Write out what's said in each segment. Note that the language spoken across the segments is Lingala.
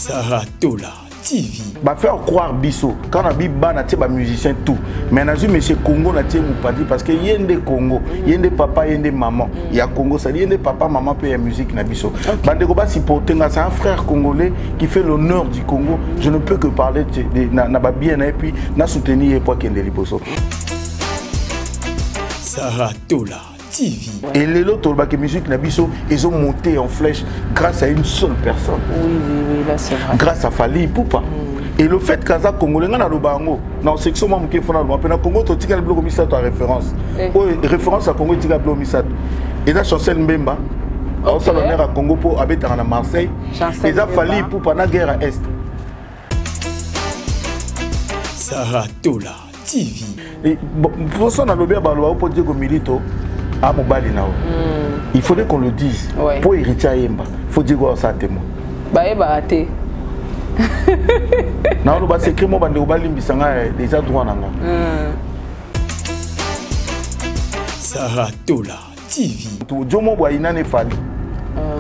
Saratola TV. Bah faire croire biso quand on a biba na tie ba musicien tout. Mais na ju monsieur Congo na tie Moupadi parce que yende Congo, yende papa, yende maman. Il y a Congo ça yende papa, maman peut y musique na biso. Bande ko ba supporter c'est un frère congolais qui fait l'honneur du Congo. Je ne peux que parler de na ba bien et puis na soutenir pour kende liboso. Saratola TV. Et les autres musique Nabiso, ils ont monté en flèche grâce à une seule personne. Oui, là c'est vrai. Grâce à Fali Poupa. Et le fait que ça Congolais na lobango, na section mo ke fona lo pena Congo to tika le bloc misato à référence. Référence à Congo tika bloc misato. Et la Chancel Mbemba, on s'en honneur à Congo pour habiter à Marseille. Et ça Fali Poupa na guerre à est. Saratola TV. Et pour ça on a lobé balo pour dire que milito à Mobali nao. Il faudrait qu'on le dise. Ouais. Pour hériter à Yemba, il faut dire quoi ça témoin. Bah et bah té. Non, le bas c'est écrit moi bande au balim bisanga déjà droit nanga. Saratola TV. Tout jomo boy ina ne fali.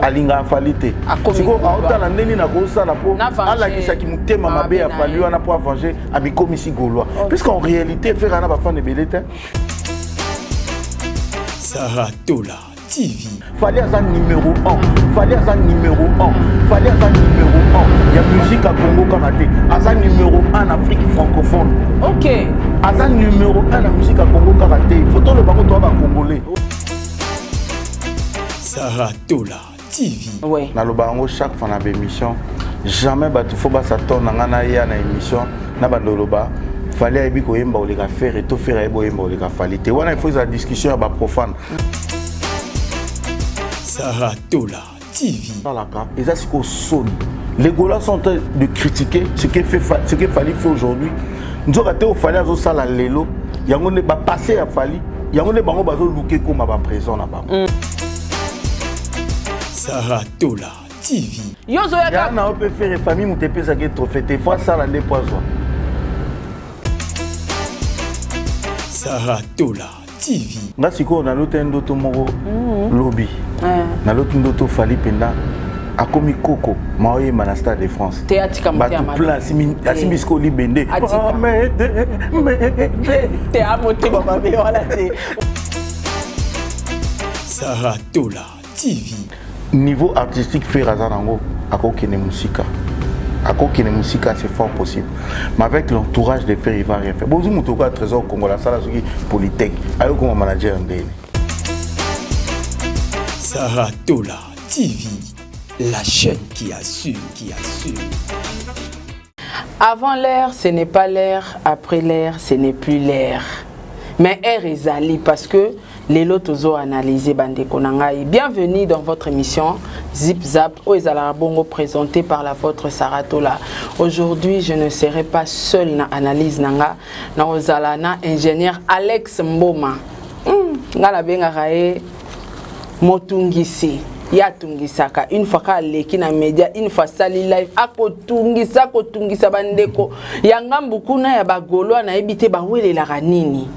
Alinga falite. Siko autant la neni na ko sala po ala kisa ki mutema mabe ya fali wana pour venger à mi komisi gaulois. Puisqu'en réalité faire ana ba fan de belete. Saratola TV. Fallait à ça numéro 1. Fallait à ça numéro 1. Fallait à ça numéro 1. Il y a musique à Congo Karaté. À ça numéro 1 en Afrique francophone. Ok. À ça numéro 1 la musique à Congo Karaté. Photo le bango toi va congolais. Saratola TV. Oui. Na le bango chaque fois na émission. Jamais batu faut ba s'attendre na ya na émission na bandoloba. Fallait que vous ayez faire et tout faire et vous ayez fait. Il faut la discussion à profane. Saratola TV. Et ça c'est qu'on sonne. Les Gaulois sont en train de critiquer ce qu'il fallait faire aujourd'hui. Nous avons été au Fali à Zosala Lelo. Il y a un passé à Fali. Il y a un bango bazo louké comme à présent là-bas. Saratola TV. Yozo ya na peut faire famille mu te pesa ke trophée te fois ça la poison. Saratola TV. Nga siko na lote ndoto moko lobby. Na lote ndoto Fali penda akomi koko maoye na Stade de France. Théâtre Batu plein asimi sko libende. Te amote baba be wala te. Saratola TV. Niveau artistique faire azanango akokene musika. Akokene musika c'est fort possible. Mais avec l'entourage de faire il va rien faire. Bonjour mutoko trésor congolais ça la soki Polytech. Ayo comme manager ndene. Saratola TV. La chaîne qui assure, Avant l'air, ce n'est pas l'air. Après l'air, ce n'est plus l'air. Mais air est zali parce que les lotos ont analysé Bande Konangai. Bienvenue dans votre émission Zip Zap Oezala Bongo présentée par la vôtre Saratola. Aujourd'hui, je ne serai pas seul dans l'analyse nanga. Na Ozala na ingénieur Alex Mboma. Ngala benga rae motungisi. Ya tungisaka une fois ka leki na media une fois sali live akotungisa bandeko yanga mbukuna ya bagolwa na ebite ba welela nini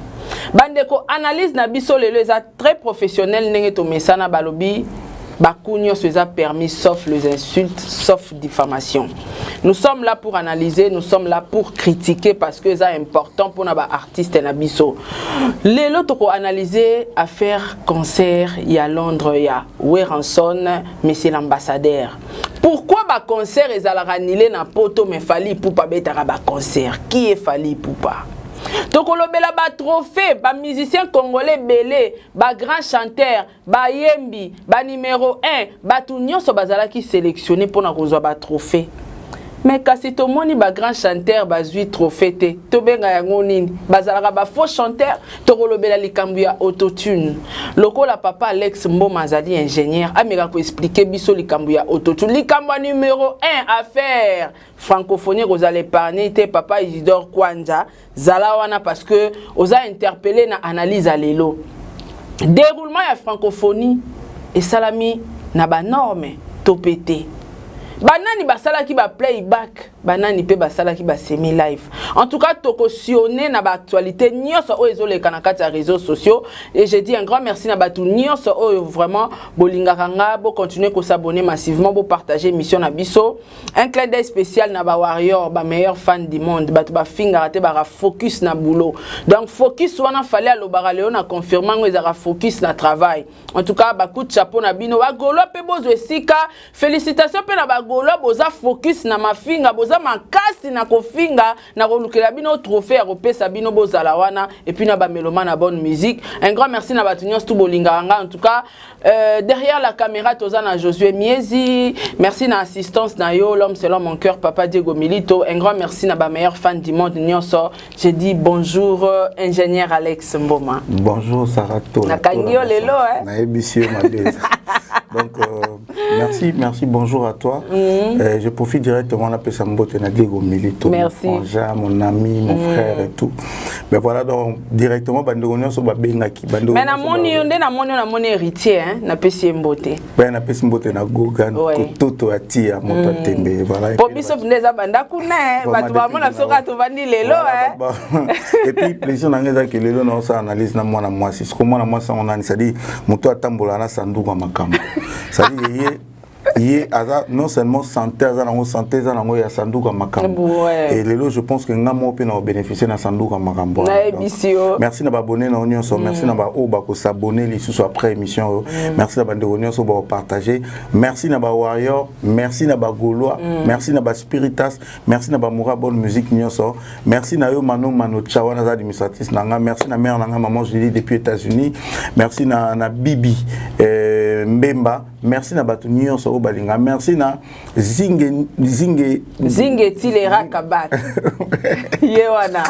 bandeko analyse na biso lelo eza très professionnel ndenge to mesana balobi bakunyo soit permis sauf les insultes sauf diffamation. Nous sommes là pour analyser, nous sommes là pour critiquer parce que c'est important pour nos artistes et nabiso. Les autres pour analyser affaire concert il y a Londres il y a Weranson mais c'est l'ambassadeur. Pourquoi ba concert est à la ranilé na poto mais Fali Poupa betara ba concert? Qui est Fali Poupa? Tokolobela ba trophée, ba musicien congolais belé, ba grand chanteur, ba yembi, ba numéro 1, ba tout nyonso bazala qui sélectionné pour na kozwa ba trophée. Mais kasi to moni ba grand chanteur ba zui trophée te, to benga yango nini, bazala ba faux chanteur, tokolobela likambu ya autotune. Lokola papa Alex Mboma azali ingénieur, ameka ko expliquer biso likambu ya autotune. Likambu numéro 1 affaire francophonie rozale parler te papa Isidore Kwanza zala wana parce que oza interpellé na analyse à lelo. Déroulement ya francophonie et salami na ba norme topete. banani basala ki ba playback banani pe basala ki ba semi live en tout cas to cautionner na ba actualité nyonso o ezoleka na kati ya réseaux sociaux et je dis un grand merci na batu nyonso o vraiment bolingaka nga bo continuer ko s'abonner massivement bo partager émission na biso un clin d'œil spécial na ba warrior ba meilleur fan du monde batu ba finga raté ba focus na boulot donc focus wana fallait alobara leo na confirmant ngo ezara focus na travail en tout cas ba coup de chapeau na bino ba golo pe bozo esika félicitations pe na ba golo boza focus na mafinga boza makasi na kofinga na kolukela bino trophée ya kopesa bino bozala wana et puis na ba meloma na bonne musique un grand merci na batu nyonso bolinga nga en tout cas derrière la caméra tozana Josué Miezi merci na assistance na yo l'homme selon mon cœur papa Diego Milito un grand merci na ba meilleur fan du monde nyonso je dis bonjour ingénieur Alex Mboma bonjour Sarato na kangio lelo na ebisio mabeza donc merci bonjour à toi je profite directement la pesa mbote na Diego Milito mon frère mon ami mon frère et tout mais voilà donc directement bando nyonso ba bengaki bando mais na moni yonde na moni héritier na pesi mbote ben na pesi mbote na Gogan toto atia moto tembe voilà po biso ndeza banda kuna batu ba mona soka to vandi lelo et puis plaisir na ngeza que lelo na sa analyse na mwana mwasi ce que mwana mwasi on a c'est dit moto atambola na sanduku makambo ça dit yé non seulement santé santé ya sanduku makambo et lelo je pense que ngamo pe na bénéficier na sanduku makambo merci na abonner na onyon so merci na ba o ba ko s'abonner les sous après émission merci na bande onyon so ba partager merci na ba warrior merci na ba gaulois merci na ba spiritas merci na ba moura bonne musique nyonso merci na yo mano chawana za administratrice nanga merci na mère nanga maman Julie depuis États-Unis merci na Bibi Mbemba merci na batu nyonso o balinga merci na zinge tilera kabak yewana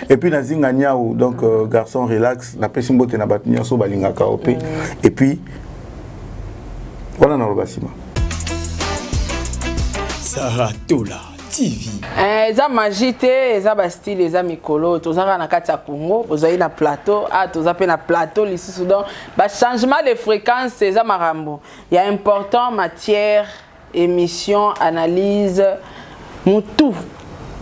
et puis na zinga nyao donc garçon relax na pesimbote na batu nyonso balinga kaopé et puis voilà na robasima Saratola TV. Eza magie te, eza ba style, eza mikolo, tozaka na kati ya Congo, ozali na plateau, toza pe na plateau lisusu donc ba changement de fréquence eza marambo. Il y a important matière, émission, analyse, mutu.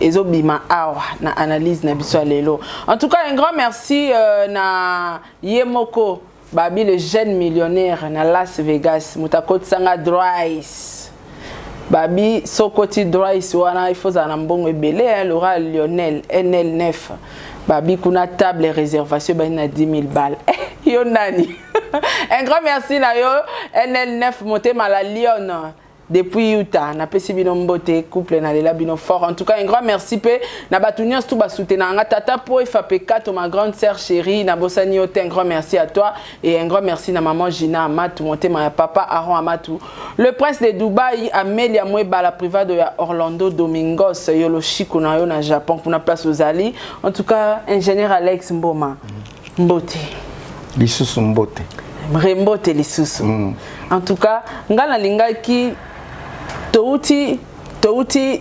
Ezobima awa na analyse na biso lelo. En tout cas un grand merci na Yemoko Babi le jeune millionnaire na Las Vegas, mutakoti sanga Dries. Babi Sokoti Dries wana il faut za mbongo ebele Laura Lionel NL9 Babi kuna table réservation ba na 10 000 balles yo nani un grand merci na yo NL9 motema la Lyon depuis Utah na pesi bino mbote couple na lela bino fort en tout cas un grand merci pe na batunions tout ba soutenir nga tata po FAP4 ma grande sœur chérie na bosani yote un grand merci à toi et un grand merci na maman Gina Amatou monté ma papa Aaron Amatou le prince de Dubaï Amelia Mweba la private de Orlando Domingos yolo chico na yo na Japon pour na place aux Ali en tout cas ingénieur Alex Mboma mbote lisusu mbote mbote lisusu en tout cas ngana lingaki Touti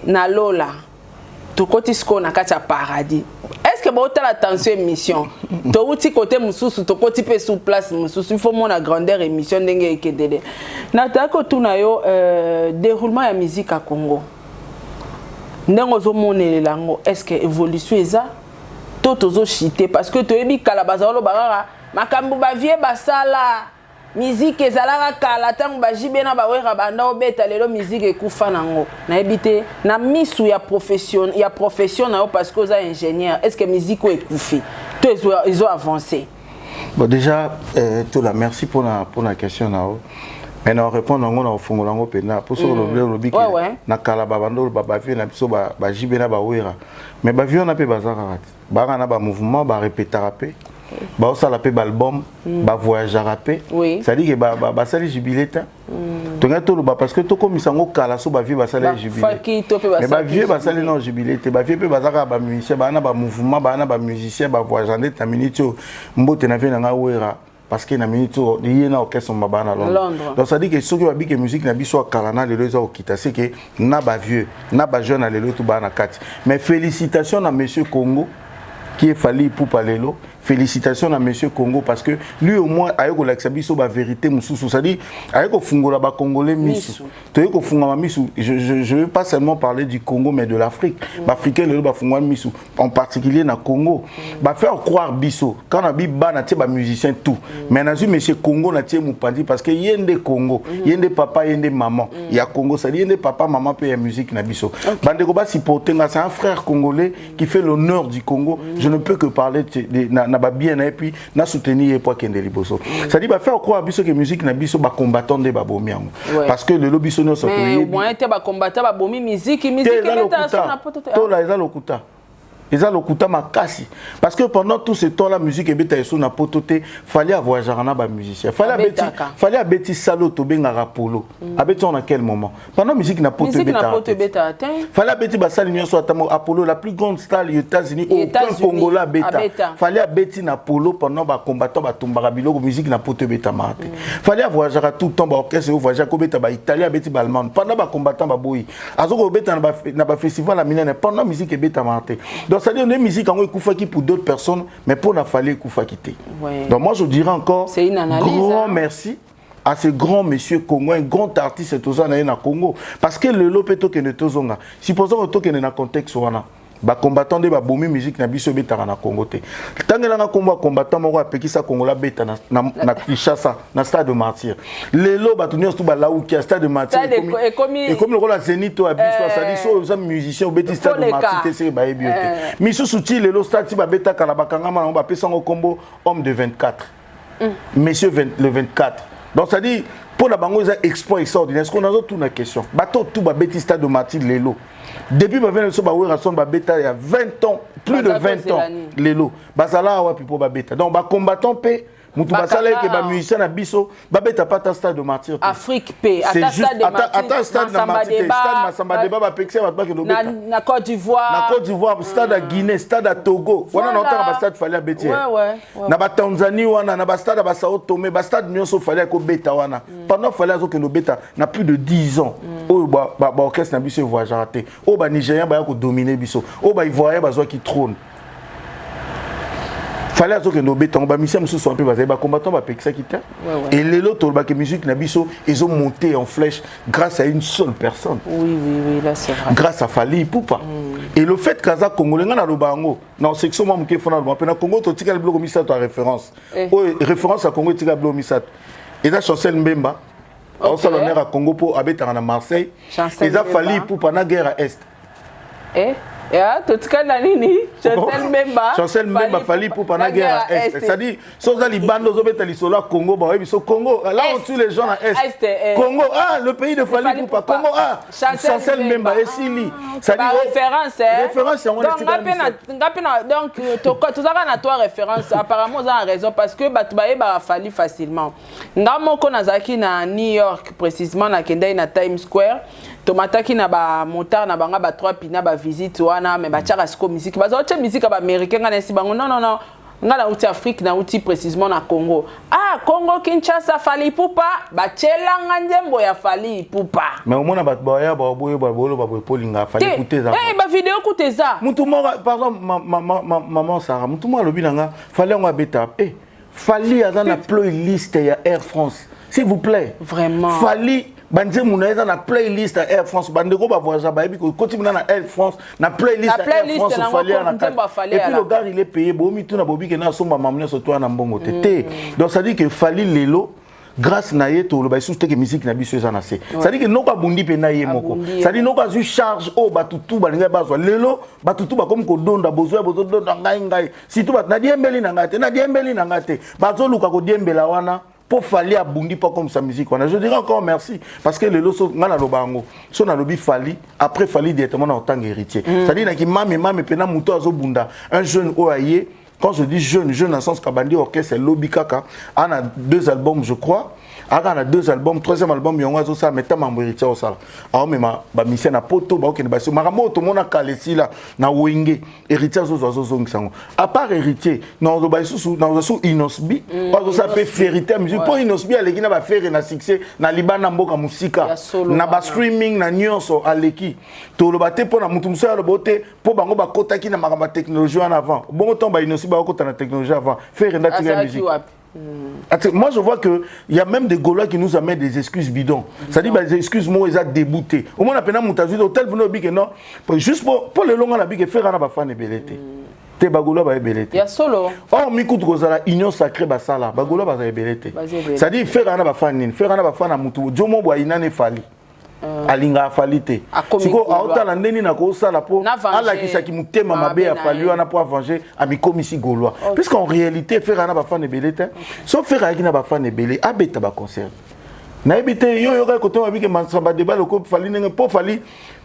na Lola. Tukoti sko na kati ya paradis. Est-ce que bota la tension émission? Touti côté mususu, tukoti pe sous place mususu. Il faut mon grandeur émission ndenge ekedele. Natako tuna yo déroulement ya musique à Congo. Ndengo zo monele lango. Est-ce que évolution eza? Totozo chité parce que toyebi kala bazalo barara makambu ba vie basala. Musique ezalaka kala tango bajibe na bawera banda obeta lelo musique ekufa nango na ebité na misu ya profession na parce que oza ingénieur est-ce que musique ekufi to ils ont avancé bon déjà tout la merci pour la question na mais na répondre ngo na fungola ngo pena pour so le biki na kala babando baba vie na biso bajibe na bawera mais ba vie na pe bazaka ba na ba mouvement ba répéter rapper ba ça la pe album ba voyager rapé ça dit que ba sali jubileta to ngato lo ba parce que to komisa ngo kala so ba vie ba sali jubilé mais ba vie ba sali non jubilé ba vie pe ba zaka ba musicien ba na ba mouvement ba na ba musicien ba voyager ndeta minute mbote na vie na nga wera parce que na minute il y a na orchestre mba na Londres donc ça dit que ceux qui habitent musique na biso kala na lelo za okita c'est que na ba vieux na ba jeune na lelo to ba na kati mais félicitations à monsieur Congo qui est fallu pour palelo félicitations à monsieur Congo parce que lui au moins a eu la biso ba vérité mususu, c'est-à-dire a eu fungola ba congolais misu. Tu ko fungola misu. Je veux pas seulement parler du Congo mais de l'Afrique. Ba africain le ba fungola misu, en particulier na Congo. Ba faire croire biso quand na bi ba na tie ba musicien tout. Mais na monsieur Congo na tie mupandi parce que yende Congo, yende papa yende maman. Il y a Congo, c'est-à-dire yende papa maman peut y musique na biso. Bande ko ba supporter c'est un frère congolais qui fait l'honneur du Congo. Je ne peux que parler de na ba bien et puis na soutenir pour kende liboso. Ça dit ba faire croire biso que musique na biso ba combattant de ba bomiango. Parce que le lobby sono so mais au moins était ba combattant ba bomi musique beta so na poto to la eza lokuta. Ils ont le coup makasi parce que pendant tout ce temps la musique et beta sur na pototé fallait avoir jarana ba musicien fallait abeti salo to benga rapolo abeti on à quel moment pendant musique na pototé beta fallait abeti ba salinyo so atamo Apollo la plus grande star aux États-Unis aucun Congolais beta fallait abeti na polo pendant ba combattant ba tumbara biloko musique na pototé beta mate fallait avoir jara tout temps ba orchestre voyage ko beta ba italien abeti ba allemand pendant ba combattant ba boyi azoko beta na ba festival la minene pendant musique et beta mate. C'est-à-dire une musique en qui pour d'autres personnes, mais pour la fallait quitter. Donc moi je dirais encore grand merci à ce grand monsieur Congo, un grand artiste tout ça na Congo, parce que le lopeto que ne tozonga. Supposons que tu na contexte wana. Ba combattant de ba bomi musique na biso beta na Congo te. Tangela na combat combattant moko apekisa Congola beta na Kinshasa na stade de Martyr. Lelo ba tunio stu ba lauki stade de Martyr et comme le la Zénith to abiso ça dit so za musicien au beti stade de Martyr te se ba ebiote. Miso souti lelo stade ti ba beta kala ba kangama na ba pesa ngo combo homme de 24. Monsieur le 24. Donc ça dit pour la bango ils exploit extraordinaire. Est-ce qu'on a tout une question. Bateau tout ba beti stade de Martyr lelo. Depuis que je suis il y a 20 ans, plus de 20 ans, Lélo. Basala wa pipo babeta. Donc ba combattant pe mutu basala ke ba musicien na biso babeta pas ta stade de Martyr. Afrique pe ata stade de Martyr, stade Masamba Deba ba pexer ba ke dobeta. Na Côte d'Ivoire. Na Côte d'Ivoire, stade à Guinée, stade à Togo. Wana na otanga ba stade fallait abeti. Na ba Tanzanie wana na ba stade ba Sao Tomé, ba stade nyonso fallait ko beta wana. Pendant fallait zo ke no beta na plus de 10 ans. O ba orchestre na biso voyage raté. O ba Nigérien ba ko dominer biso. O ba Ivoirien ba zo qui trône. Fallait que nos bétons, bah mission sous son peu basé, bah combattant bah pexer qui et les autres bah que musique nabiso ils ont monté en flèche grâce à une seule personne. Oui là c'est vrai. Grâce à Fally Ipupa. Et le fait que ça congolais na lobango, non section moi mké fona lobango, na Congo to tika le bloc misa to référence. Oh référence à Congo tika bloc misa. Et là Chancel Mbemba, on s'en honneur à Congo pour habiter à Marseille. Et ça Fally Ipupa na guerre à est. Tout cas la nini Chancel Mbemba Fally Ipupa na guerre à est. C'est-à-dire soza li bando zo beta li solo Congo ba biso Congo là on tue les gens à est. Congo le pays de Fally Ipupa Congo Chancel Mbemba et Sili. Ça dit référence on est donc tout ça na toi référence apparemment ça a raison parce que batu ba Fally facilement. Ngamo ko nazaki na New York précisément na Kendai na Times Square. Tomataki na ba motard na banga ba 3 pina ba visite wana mais ba tiaka siko musique ba zo musique ba américain ngana si bango non ngala uti Afrique na uti précisément na Congo Congo Kinshasa Fally Ipupa ba tshela ngandembo ya Fally Ipupa mais au moins ba boya ba boye ba bolo ba polinga Fally écouter ça ba vidéo écouter ça mutu mora pardon maman Sarah mutu mora lobi nanga Fally nga beta Fally a dans la playlist ya Air France s'il vous plaît vraiment Fally Bandze Mounaïza na playlist à Air France. Bandeko ba voyage ba ebi continue na Air France na playlist à Air France Fally na et puis le gars il est payé bomi tout na bobi que na somba mamne so toi na mbongo tété. Donc ça dit que Fally lelo grâce na yeto le ba sous que musique na biso za na se. Ça dit que no ka bundi pe na ye moko. Ça dit no ka zu charge o batutu ba linga ba zo lelo batutu ba comme ko donda bozo donda ngai si tout ba na diembeli na ngate ba zo luka ko diembela wana pour Fally abundi pas comme sa musique. Je dirais encore merci parce que le loso ngana lobango so na lobi Fally après Fally directement en tant qu'héritier. Ça dit na ki mami pena muto azo bunda un jeune oaye. Quand je dis jeune dans le sens kabandi orchestre lobby kaka a 2 albums je crois. aka na 2 albums 3e album yongo zo ça meta mambo héritier au sala a mais ba mission na poto ba okende ba so makambo to mona kalesi la na wenge héritier zo zongisango à part héritier na zo ba susu na zo inosbi ba ça peut vérité musique pour inosbi aleki na ba faire na succès na libana mboka musika na ba streaming na nyonso aleki to lo bate pour na mutu musa lo bote pour bango ba kotaki na makambo technologie en avant bon temps ba inosbi ba kota na technologie avant faire na musique. Moi je vois que il y a même des Gaulois qui nous amènent des excuses bidons. Ça dit des excuses moi ils ont débuté. Au moins on a peine montazu hôtel pour nous que non juste pour le long on a dit que faire na ba fan ebelete. Te bagolo ba ebelete. Ya solo. Oh mikutu kozala union sacrée ba sala. Bagolo ba ebelete. Ça dit faire na ba fan nini. Faire na ba fan na mutu. Jomo bo ina ne fali. Alinga afalite. Siko aotala ndeni na ko sala po ala kisaki mutema mabe afali wana po venger amikomisi Gaulois. Puisqu'en réalité faire na ba fan ebelete. Sauf faire aki na ba fan ebele abeta ba concert. Na ebité yo ka koto mabike mansamba débat loko fali nenge po fali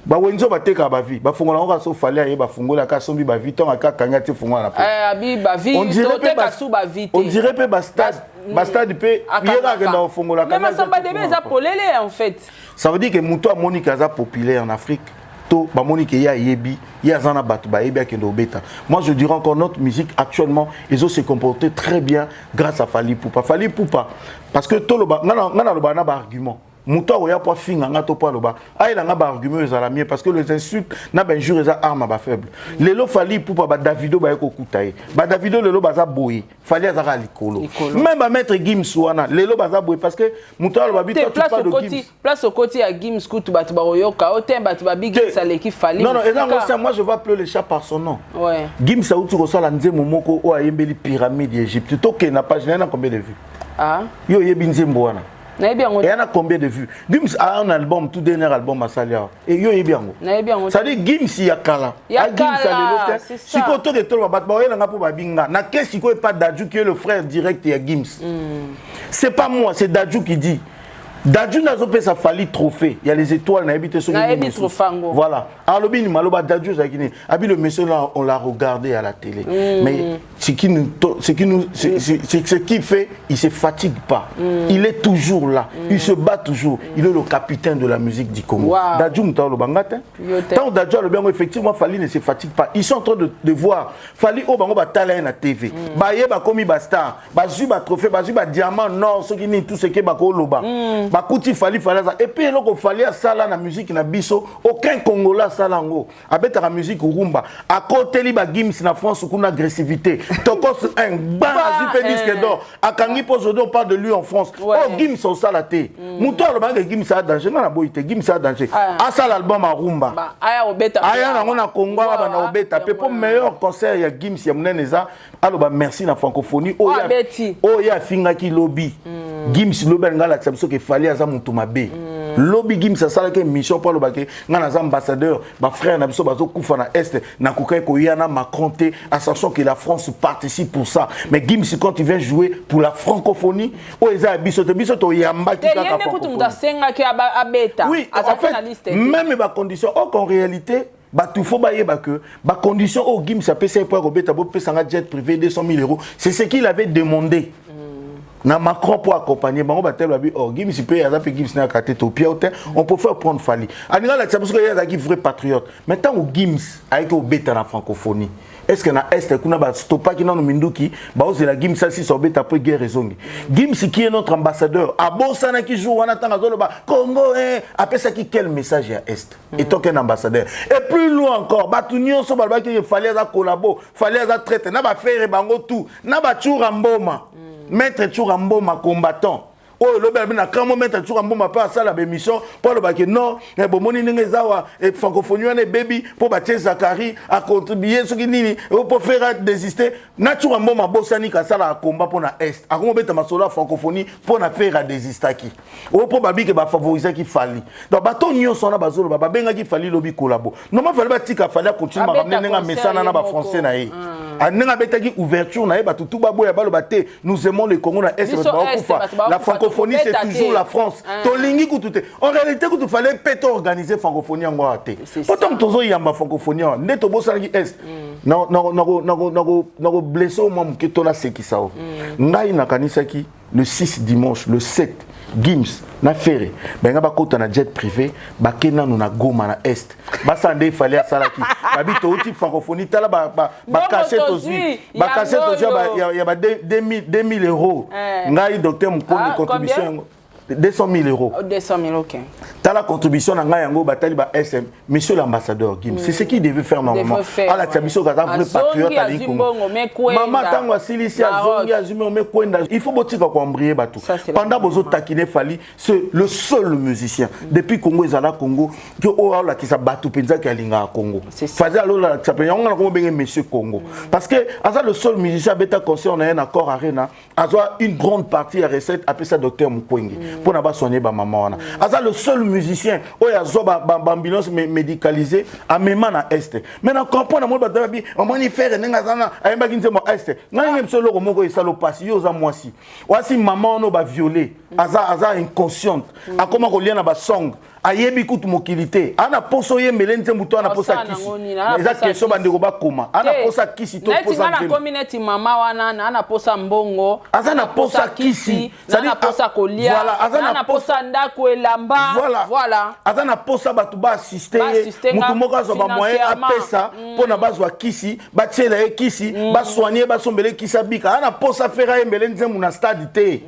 ba wenzo bateka ba vie ba fungola ngo so fali aye ba fungola ka sombi ba vie ton aka kanga te fungola na po. Abi ba vie to te ka sou ba vie. On dirait pe ba stade pe yera ke na fungola ka. Mais mansamba débat za polele en fait. Ça veut dire que Mouto a Monique Aza populaire en Afrique. To ba Monique ya yebi, ya zana batu ba yebi akendo beta. Moi je dirais encore notre musique actuellement, ils ont se comporté très bien grâce à Fally Ipupa. Fally Ipupa parce que to lo ba ngana lo ba na ba argument. Mouto oya po finga ngato po lo ba. Aïla nga ba argument ezala mieux parce que les insultes na ben jour eza arme ba faible. Lelo Fally Ipupa ba Davido ba eko kutaye. Ba Davido lelo baza boye. Fally azaka likolo. Même ba maître Gims wana lelo baza boye parce que Mouto lo ba bito tu pas de Gims. Place au côté à Gims kutu batu ba oyoka, autant batu ba big Gims aleki Fally. Non moi je vais appeler le chat par son nom. Ouais. Gims a outu ko sala nzembo moko o ayembeli pyramide d'Égypte. To ke na page na combien de vues? Ah. Yo yebi nzembo wana. Et il y en a combien de vues? Gims a un album, tout dernier album à Salia. Et yo est bien. Ça dit Gims il y a Kala. Il y a Kala. Si quand on est tout le battement, il y a pas binga. Na qu'est-ce qui est pas Dadju qui est le frère direct et Gims. C'est pas moi, c'est Dadju qui dit. Dadju n'a pas sa Fally trophée. Il y a les étoiles, n'a habité sur le voilà. Alors le bin maloba Dadju zakini. Abi le monsieur là, on l'a regardé à la télé. Mais ce qui fait, il se fatigue pas. Il est toujours là. Il se bat toujours. Il est le capitaine de la musique du Congo. Dadju m'ta le bangate. Tant Dadju le bien effectivement Fally ne se fatigue pas. Ils sont en train de voir Fally au bango ba tala na TV. Ba ye ba komi ba star. Ba zu ba trophée, ba zu ba diamant non, ce qui ni tout ce qui ba ko loba. Bakuti Fally et puis loko Fally a sala na musique na biso aucun Congolais sala ngo abeta la musique rumba à côté li ba Gims na France kuna agressivité tokos un ban azupe disque d'or akangi pose on parle de lui en France oh Gims au sala té muto lo ba Gims a danger na boité Gims a danger a sala album a rumba aya obeta aya na ngona Congo ba na obeta pe pour meilleur concert ya Gims ya muneneza aloba merci na francophonie oh ya finga ki lobby Gims lobby ngala tsamso ke Fally aza mutu mabe lobby Gims ça sala ke mission pour le baké ngana za ambassadeur ba frère na biso bazo kufa na est na kukai ko yana Macron té à sachant que la France participe pour ça mais Gims quand il vient jouer pour la francophonie o eza biso to yamba ki kaka oui en fait même ba condition en réalité tout faut bailler que condition au Gims a payé pour robeta bo pesanga jet privé 200 000 €, c'est ce qu'il avait demandé. Na Macron pour accompagner bango batel babi oh Gims peut ya pe Gims na katé to pia on peut faire prendre Fally anina la parce que ya qui vrai patriote maintenant au Gims avec au beta na francophonie est-ce que na est kuna ba stopa ki na no minduki ba ozela Gims ça si so beta après guerre rezongi Gims qui est notre ambassadeur a bosana qui joue wana tanga zolo ba Congo après ça qui quel message à est et tant qu'un ambassadeur et plus loin encore ba tout nyonso ba ki Fally za collabo Fally za traite na ba faire bango tout na ba tchura mboma Maître Tchourambo combattant. Oh, le bel na quand Maître Tchourambo m'a pas ça la émission pour le bac non et bon moni n'engezawa et francophonie on baby pour bâtir Zakari à contribuer ce qui nini pour faire désister na Tchourambo m'a bossani ka ça la combat pour na est à comment beta masola francophonie pour na faire désister qui oh pour babi que ba favoriser qui Fally donc baton nyon sona bazolo ba benga qui Fally lobby collabo non ma Fally batika Fally continuer ma ramener nga message na ba français na e anenga betaki ouverture na e ba tout ba boya ba lo baté nous aimons le Congo na est la francophonie c'est toujours la France tolingi ku tout en réalité ku tout fallait péto organiser francophonie en goaté pourtant tozo yamba francophonie neto bosala ki est na blessé au moment que tona sekisao ngai na kanisaki le 6 dimanche le 7 Gims na Ferré benga bakota na jet privé bakena no na Goma na Est basande fallait salaki babito outi francophonie tala ba cachette aussi ba cachette aussi ya ba 2000 euros ngai docteur Mukonde contribution 200 000 euros. 200 000, ok. T'as la contribution dans Ngayango Batali ba SM, monsieur l'ambassadeur Gims. C'est ce qu'il devait faire normalement. À la tabiso quand un vrai patriote à l'Icongo. Maman tango asili si azongi azumi on met kwenda. Il faut botika ko embrier batou. Pendant bozo takine fali, c'est le seul musicien depuis Congo ezala Congo que o la ki sa batou penza ki alinga Congo. Faza lo la tsapenya on na ko benga monsieur Congo. Parce que aza le seul musicien beta concert on a un accord arena, aza une grande partie à recette appelé ça docteur Mukwenge. Pour ne pas soigner ma maman. C'est le seul musicien où il y a une ambulance médicalisée à même à Est. Maintenant, quand on a mon bataille, on manifeste, on a un bagage de Est. On a un seul homme qui est salopassi, aux amoisi. Voici maman, on va violer. Aza inconsciente. A comment on lien à song. Ayebi kutu mokilité. Ana poso ye melente muto ana posa kisi. Eza question bandeko ba koma. Ana posa kisi to posa. Neti na community mama wana ana posa mbongo. Azana posa kisi. Ana posa kolia. Voilà. Azana posa ndako elamba. Voilà. Azana posa batu ba assister. Mutu moko zo ba moyen apesa pona bazwa kisi, ba tshela e kisi, ba soigner ba sombele kisa bika. Ana posa fera melente muna stade te.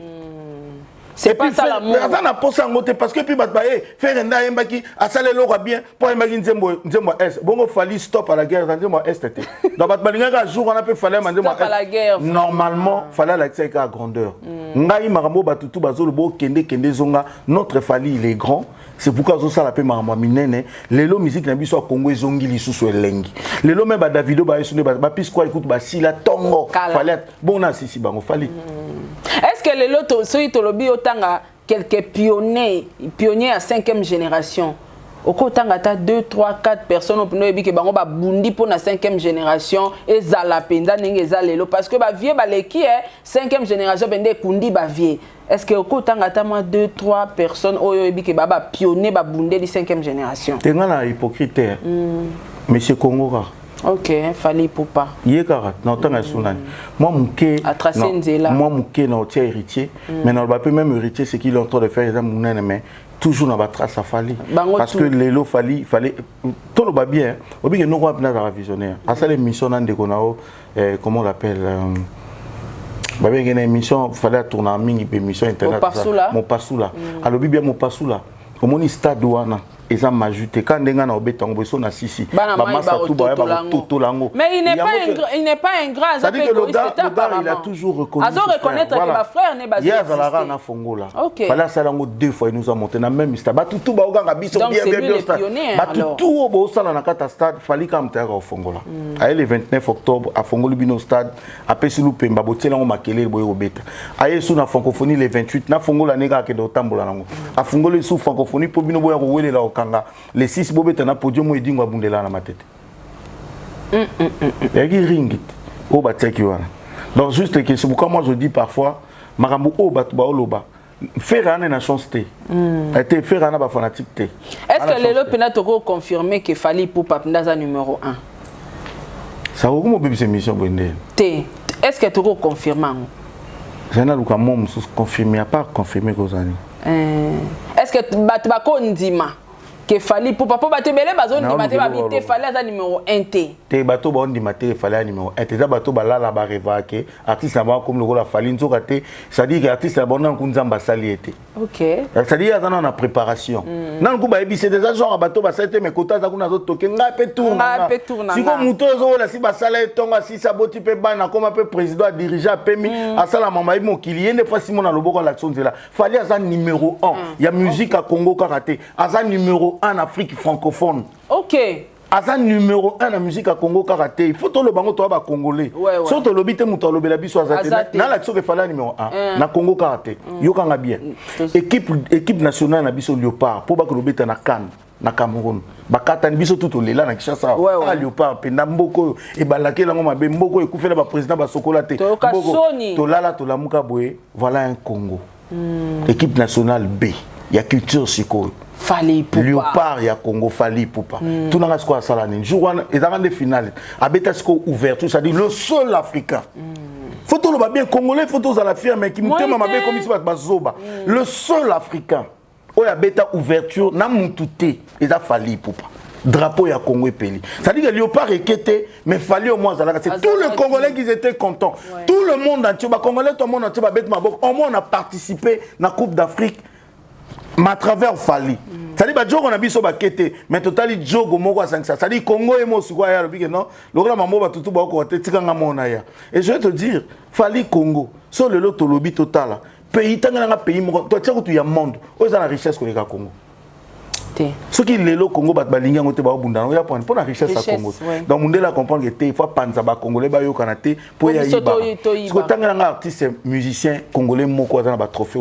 C'est pas ça l'amour. Azana posa ngote parce que puis batbaye faire nda yembaki asale lo bien pour yembaki nzembo est. Bongo fali stop à la guerre nzembo est te. Donc batbalinga ka jour on a peut fallait nzembo est. Normalement fallait la tseka à grandeur. Ngai marambo batutu bazolo bo kende zonga notre fali il est grand. C'est pourquoi ça la paix marambo minene. Lelo musique na biso Congo ezongi lisusu elengi. Lelo même ba Davido ba esune ba pis quoi écoute ba sila tongo. Fallait bon na sisi bango fali. Est-ce que les lotos, ceux qui ont quelques pionniers à 5e génération, au côté de 2, 3, 4 personnes qui ont bundi pour la 5e génération et zalapenda n'engezalelo parce que ba vieux baleki 5e génération bende kundi ba vieux. Est-ce que au côté de 2, 3 personnes qui ont pionnier ba bundi de 5e génération? T'es un hypocrite, Monsieur Congo. Ok, fallait pour pas. Yekara, non tant que Sounani. Moi mon non tient héritier, mais non pas même héritier ce qu'il est en train de faire mais toujours dans la trace à fallait. Parce que les lots fallait tout le bien. Au bien nous on a visionnaire. À ça les missions dans des comment on l'appelle bah bien une émission fallait tourner en mini émission internet. Mon passoula. Alors bien mon passoula. Au mon stade douana. Ils ont majouté quand on a obéi ton besoin na sisi. Mais il n'est pas ingrat. Ça dit que l'odar il a toujours reconnu. Ils ont reconnaître que ma frère n'est pas. Hier Zalara na Fongo là. Fallait ça lango 2 fois il nous a monté na même stade. Ba tout ba oganga biso bien stade. Ba tout au sala na kata stade fallait quand t'es au Fongo là. Aye le 29 octobre à Fongo Lubino stade après si loupé mba botiela ngo makele boye obeta. Aye sous na francophonie le 28 na Fongo la nega ke do tambola nango. A Fongo le sous francophonie pour bino boya ko wele la les 6 bobeta na podium et dingwa bundela na matete. Yaki ringit o bateki wana. Donc juste que c'est pourquoi moi je dis parfois marambo o batba oloba faire une na chance té. Été faire un ba fanatique té. Est-ce que les lopena toko confirmer que fallait pour Papindaza numéro 1? Ça au mo bébé cette mission bonne. Té. Est-ce que toko confirmant? Zana luka mom sous confirmer à part confirmer kozani. Est-ce que batba ko ndima que fallait pour papa bato belé bazon di maté babité fallait ça numéro 1 t. Té bato ba on di maté fallait numéro 1 t. Ça bato ba la ba revaquer artiste na comme le rôle la fallait nzoka té. Ça dit que artiste na bon kunzamba sali été. OK. Ça dit ya na préparation. Nan ku ba ebi c'est déjà genre bato ba salé mais kota za kuna zo toke nga pe tourna. Si ko muto zo la si ba salé tonga si sa boti pe bana comme un peu président a dirigé a pemi à sala mama mo kilié ne pas simon na loboko l'action de là. Fallait ça numéro 1. Il y a musique à Congo karaté. Aza numéro en Afrique francophone. OK. Aza numéro 1 en musique à Congo karaté. Il faut tout le bango toi ba congolais. Surtout le bité muto lobela biso azate. Na la que fallait numéro 1 na Congo karaté. Yo kanga bien. Équipe nationale na biso Léopard pour ba ko lobeta na CAN na Cameroun. Bakata biso tout lela na Kinshasa. Ah Léopard pe na mboko e balake lango mabe mboko e kufela ba président ba sokolaté. Mboko to lala to lamuka boye. Voilà un Congo. Équipe nationale B. Il y a culture siko. Fallait pour Léopard il y a Congo fallait pour pas. Tout n'a quoi ça là. Jour et dans les finales. Abeta siko ouvert tout ça dit le seul africain. Faut le bien congolais, faut à la firme qui mouté ma bé comme ici bazoba. Le seul africain où il y a bêta ouverture n'a moutouté et a fallu pour pas. Drapeau ya Congo et Peli. Ça dit que Léopard est mais fallait au moins c'est tous les Congolais qui étaient contents. Ouais. Tout le monde entier, Congolais, tout le monde entier, au moins on a participé à la Coupe d'Afrique, mais à travers Fali. Ça dit que on a vu ça kete, mais total Jogo moko 500. Ça dit Congo et moi quoi ya le non, le grand maman va tout ba ko tika ngamona ya. Et je vais te dire, Fali Congo, sur le lot lobby total. Pays tanga pays moko, toi tu sais que y a monde, où est la richesse que les Congo. Ce qui est le Congo, il y a pour la richesse à Congo. Donc, on doit comprendre qu'il faut penser à Congolais, pour y aller. Si vous avez un artiste musicien congolais, vous avez un trophée.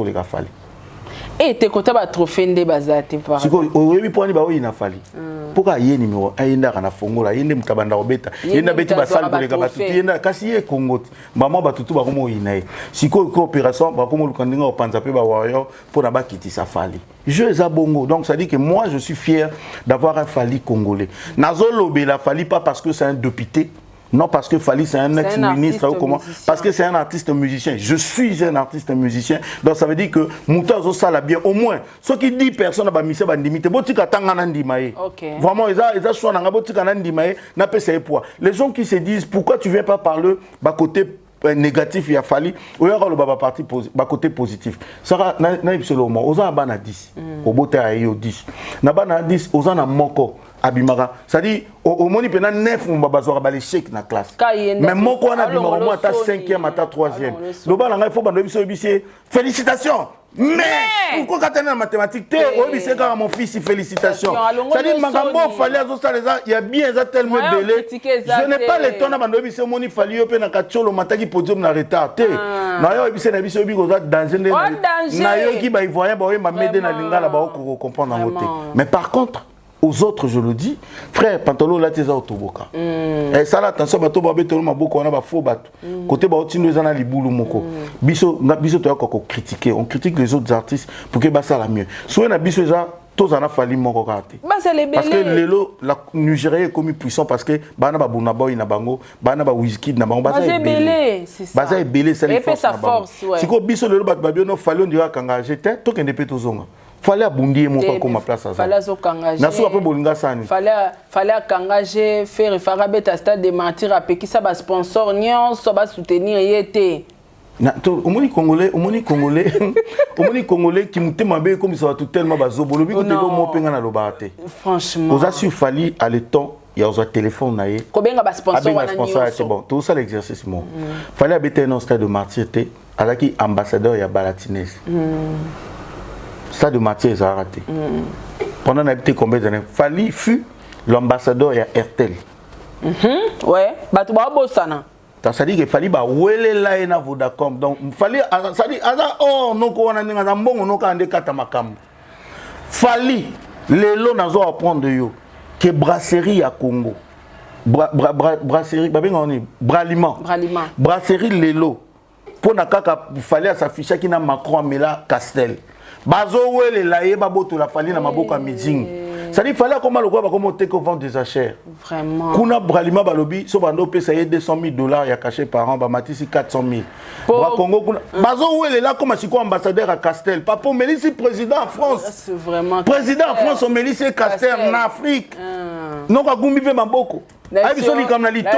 Et tu as un trophée de Bazate. Si vous avez un trophée, vous avez un trophée. Pourquoi il y a un numéro? Il y a un Fongo, il y a un Mutabanda Obeta, il y a un Bassal de Gabatu, il y a un Kassier Congo. Maman Batutu Baromo Inae. Si vous avez une coopération, vous avez un Panzapé Warrior pour la quitter sa Fali. Je Zabongo. Donc ça dit que moi je suis fier d'avoir un Fali congolais. Nazolo la Fali pas parce que c'est un député. Non, parce que Fali, c'est un ex-ministre, parce que c'est un artiste musicien. Je suis un artiste musicien. Donc ça veut dire que Mouta Zosala bien, au moins, ce qui dit personne n'a pas mis ça, vraiment, les gens qui se disent, pourquoi tu ne viens pas parler côté négatif, il y a fallu, ou il y a le côté positif. Ça n'a absolument, aux ans à 10, au bout de 10. N'a 10, aux ans à Moko. Abimara, c'est-à-dire au moni pena 9 on va bazoa ba l'échec na classe. Mais moko na abimara moi ta 5e à ta 3e. Le bal nga il faut bando biso bisi félicitations. Mais pourquoi quand on est en mathématiques té o bisi ka mon fils félicitations. C'est-à-dire magambo fallait azo ça les il y a bien ça tellement belé. Je n'ai pas le temps na bando bisi moni fallait pe na kacholo mataki podium na retard té. Na yo bisi na bisi biko za danger na yo ki ba ivoyen ba o ma mede na lingala ba ko comprendre ngoté. Mais par contre aux autres, je le dis, frère, pantalon là, tu es autoboka. Et ça là, attention, bateau babé, tout le monde beaucoup, on a faux bateau. Côté bateau, nous avons les boulots moko. Biso, tu as encore critiqué. On critique les autres artistes pour que ça la mieux. Soit na biso ça, tous en a fallu moko kate. Parce que l'élo, la Nigeria est comme puissant parce que bana ba bunaboy na bango, bana ba whisky na bango, basa est belé. Basa est belé, ça les force. Si ko biso l'élo bat babio no fallu on dira qu'engagé, toi qui ne peut pas zonga. Fallait abondir mon pas comme ma place à ça. Fallait s'engager. Na so après bolinga sani. Fallait engager faire farabet à stade de mentir à qui ça va sponsor nion, ça va soutenir yété. Na to omoni congolais qui muté mabe comme ça va tout tellement bazo bolobi ko te ko mo penga na lobate. Franchement. Aux assu fali à l'étant il y a un téléphone naé. Combien ba sponsor wana sponsor c'est bon. Tout ça l'exercice moi. Fallait habiter dans stade de martyreté avec qui ambassadeur ya Balatines. Ça de Mathieu a raté. Pendant on a habité combien d'années? Fali fut l'ambassadeur à RTL. Ouais, tu vas bossana. Ça dit qu'il fallait wele la ena Vodacom. Donc fallait ça dit oh non ko wana ninga mbongo no ka ande kata makam. Fali lelo nazo apprendre yo que brasserie à Congo. Brasserie babenga oni Braliment. Brasserie lelo. Pour na kaka fallait s'afficher qui na Macron Mela Castel. Bazo wele la yeba boto la fali na maboka meeting. Ça dit fallait comment le quoi ba comment te vendre des achats. Vraiment. Kuna Bralima balobi so bando pesa ye $200,000 ya caché par an ba matisi 400,000. Bra Congo kuna bazo wele là comme si quoi ambassadeur à Castel. Papa Mélissi président en France. C'est vraiment président en France on Mélissi Castel en Afrique. Non ka gumbi pe maboko. Aïe bisoli comme la lito.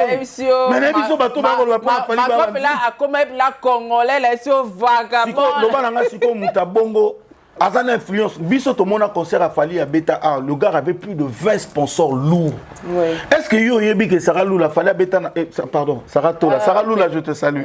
Mais les bisous bateau ba ko pa fali ba. Là a comme la congolais les so vagabond. Siko lo ba nga siko mutabongo. Azan influence, biso to mona concert a Fali à Beta A, le gars avait plus de 20 sponsors lourds. Oui. Est-ce que yo yebi que Sarah Lula Fali à Beta pardon, Sarah Tola, Sarah Lula je te salue.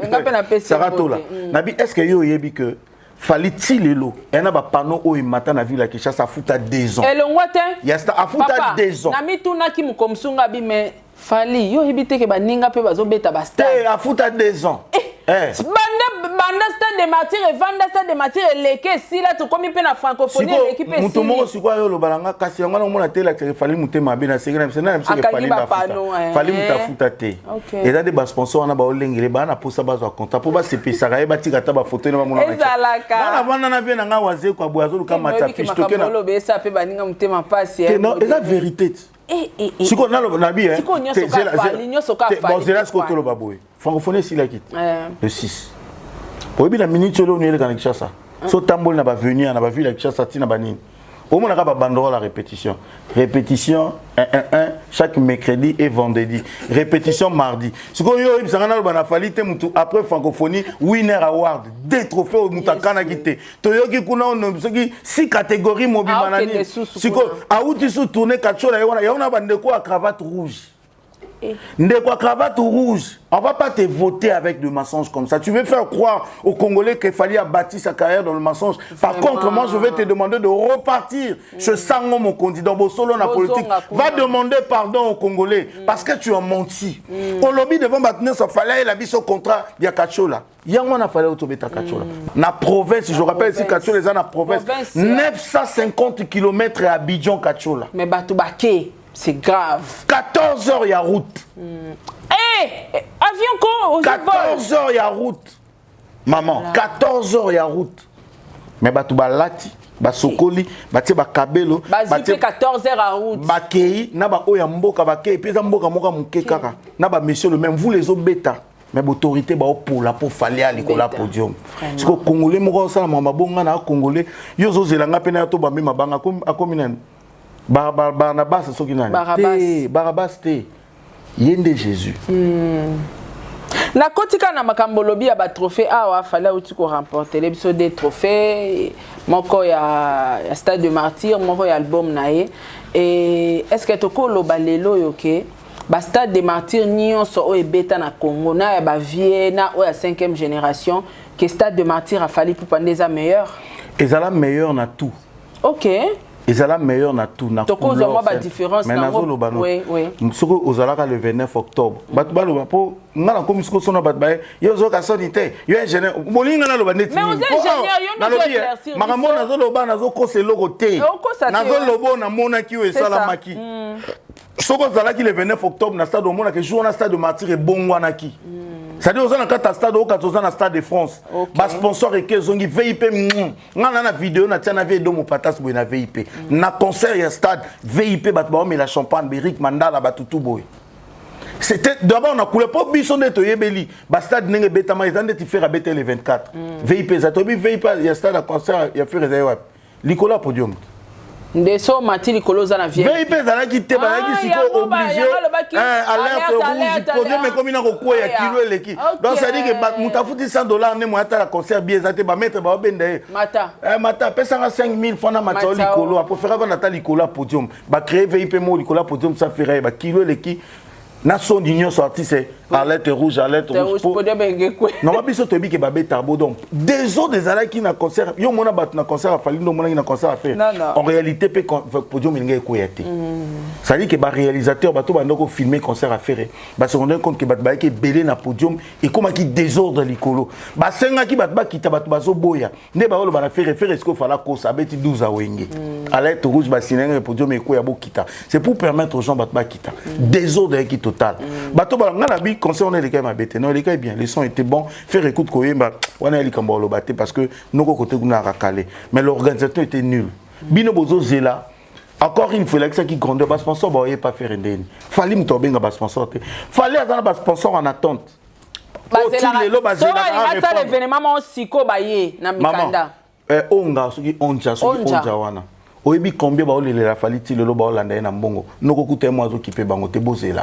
Sarah Tola. Nabi est-ce que yo yebi que Fali Tilelo, en a ba panneau o matin na ville qui chasse à fouta 2 ans. Et le ngwate? Yes, à fouta 2 ans. Nami tuna ki mu komsunga bi mais Fali yo yebi te ke ba ninga pe bazo beta ba star. Te à fouta 2 ans. Banda stade de matière et vanda stade de matière leke si là tu comme pe na francophonie l'équipe si mutu mo si kwa yo lo balanga kasi yango na mona tela ke fali mutema be na sekena msena mse ke fali ba fali mutafuta te et là des bas sponsors na ba olengele ba na posa ba zo compta po ba sepesa ka e ba tika ta ba photo na ba mona na vanda na bien nga waze kwa boazo luka mata fiche toke na lo be sa pe baninga mutema pasi non et la vérité Si on a le nabi, hein. Bon, c'est là ce qu'on te le baboué. Francophonie, c'est là qui. Le 6. Au début de la minute, on est dans Kinshasa. So tambol n'a pas venu, on n'a pas vu la Kinshasa, tina banine. Au moins, on a pas bandera la répétition. Répétition 1 chaque mercredi et vendredi. Répétition mardi. Ce qu'on y a, c'est que après francophonie, winner award, 2 trophées au Moutakana quitté. Toyoki kuna on 6 catégories mobile manani. Si ko a outi sous tourner kachola y a bande quoi à cravate rouge. Ndeko à cravate rouge. On va pas te voter avec de mensonges comme ça. Tu veux faire croire aux Congolais qu'il fallait bâtir sa carrière dans le mensonge. Par contre, moi, je vais te demander de repartir. Je sens mon candidat Bosolo la politique. Va demander pardon aux Congolais parce que tu as menti. Au lobby devant maintenir ça fallait il a mis son contrat il y a Kachola. Il y a un fallait autobéta Kachola. La province, je rappelle ici Kachola les la province 950 km à Abidjan Kachola. Mais Batoubake, c'est grave. 14 heures il y a route. Avion quoi 14 heures il y a route. Maman, 14 heures il y a route. Mais Batouba Lati, Basokoli, Batie Bakabelo, Batie 14 heures à route. Bakei, Naba Oyamboka, Bakei, puis Zamboka Moka Mukekaka, Naba monsieur le même, vous les autres bêta. Mais l'autorité pour la pour fallait à l'école podium. Parce que Congolais, moi, ça, ma bonne na Congolais, yo zo zelanga pena to ba mi mabanga a communen. Barnabas, c'est ce qui n'a. Barnabas, t'es. Yende Jésus. La kotika na makambolobi ya ba trophée awa fallait outi ko remporter les biso des trophées moko ya Stade de Martyr moko ya album nae et est-ce que toko lo balelo yoke ba Stade de Martyr nyonso o ebeta na Congo na ya ba vie na o ya 5e génération que Stade de Martyr a fallu pour prendre des meilleurs et ça la meilleur na tout. OK. Et ça la meilleure na tout na couleur. Mais différence na zolo bano. Oui. Soko ozalaka le 29 octobre. Batba lo po ngala comme ce sona batba yo zo ka sonité. Yo ingénieur. Molinga na lo baneti. Mais vous ingénieur yo no éclaircir. Makambo na zolo ba na zo ko se logo te. Na zolo bo na mona ki o esala maki. Soko zalaki le 29 octobre na stade au mona que jour na Stade de Martyr et bongwana ki. C'est-à-dire aux ans stade au 14 ans Stade de France. Ba sponsor et que zongi VIP ngana na vidéo na tiana vie do mo patas boy na VIP. Na concert ya stade VIP bat ba mais la champagne Beric Mandala batutu boy. C'était d'abord on a coulé pas bison de toyebeli. Ba stade nenge betama ils ont de faire bêter le 24. VIP za tobi VIP ya stade à concert ya faire réserve. Nicolas podium. Ndeso matili koloza na vie. VIP zala ki te ba ki siko obligé. Alerte rouge podium comme ina ko ko ya kilo eleki. Donc ça dit que mutafuti $100 ne mo ata la concert bien zate ba mettre ba benda. Mata. Mata pesa 5000 francs na mata likolo a pour faire avant na likolo podium. Ba créer VIP mo likolo podium ça ferait ba kilo eleki. Na son d'union sorti c'est alerte rouge non ma biso to bi ke babé tarbo donc des autres des ala qui na concert yo mona bat na concert a fallu no mona na concert a faire en réalité pe podium ngé ko yati ça dit que ba réalisateur bato bandoko filmer concert a faire ba se rendre compte que bat ba ke belé na podium et comment qui désordre likolo ba senga ki bat ba kita bat bazo boya ne ba lo ba na faire est-ce qu'il fallait ko sa beti 12 a wenge alerte rouge ba sinenga podium e ko ya bo kita c'est pour permettre aux gens bat ba kita désordre qui total bato ba ngana bi concert on est les gars mabete non les gars bien les sons étaient bons faire écoute koyemba wana eli kamba lo baté parce que noko côté kuna rakalé mais l'organisateur était nul bino bozo zela encore une fois là que ça qui grandeur bas sponsor ba pas faire ndeni fallait mtobenga bas sponsor te fallait azana bas sponsor en attente ça l'événement mon siko baye na mikanda onga soki onja wana oyebi combien ba olela fali ti lelo ba olanda na mbongo noko kuta mo azo kipe bango te bozela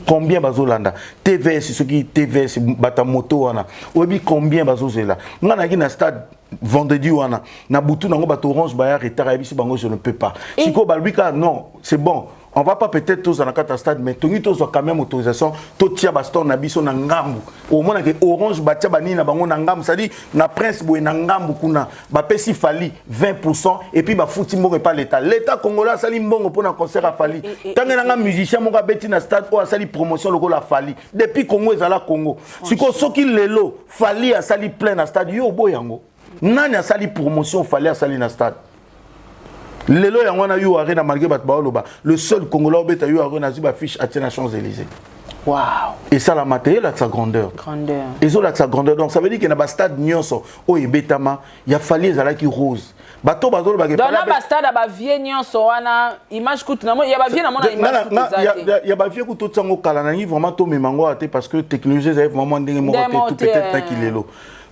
combien bazolanda TVS soki TVS bata moto wana oyebi combien bazozela ngana ki na stade vendredi wana na butu nango bato orange ba ya retard yebisi bango je ne peux pas siko balbika non c'est bon on va pas peut-être tous dans la stade mais tongi tous quand même autorisation to tia baston na biso na ngambu au moins que orange batia bani na bango na ngambu ça dit na prince boy na ngambu kuna ba pesi fali 20% et puis ba fouti mbongo pas l'état congolais sali mbongo pour na concert a fali tanga na musicien mo ka beti na stade o sali promotion loko la fali depuis Congo ezala Congo siko soki lelo fali a sali plein na stade yo boyango nani a sali promotion fali a sali na stade. Lelo yangwana yu arena malgré bat baoloba le seul congolais obeta yu arena ziba fiche à Tiana Champs-Élysées. Wow. Et ça la matériel a sa grandeur. Et ça la sa grandeur donc ça veut dire qu'il y a un stade nyonso o ebetama il a fallu zala ki rose bato bazolo ba dans la stade ba vie nyonso wana image kutu na ya ba vie na mona image kutu zate ya ba vie kutu tsango kala na ni vraiment to memango ate parce que technologie ça vraiment ndenge moko te tout peut-être na kilelo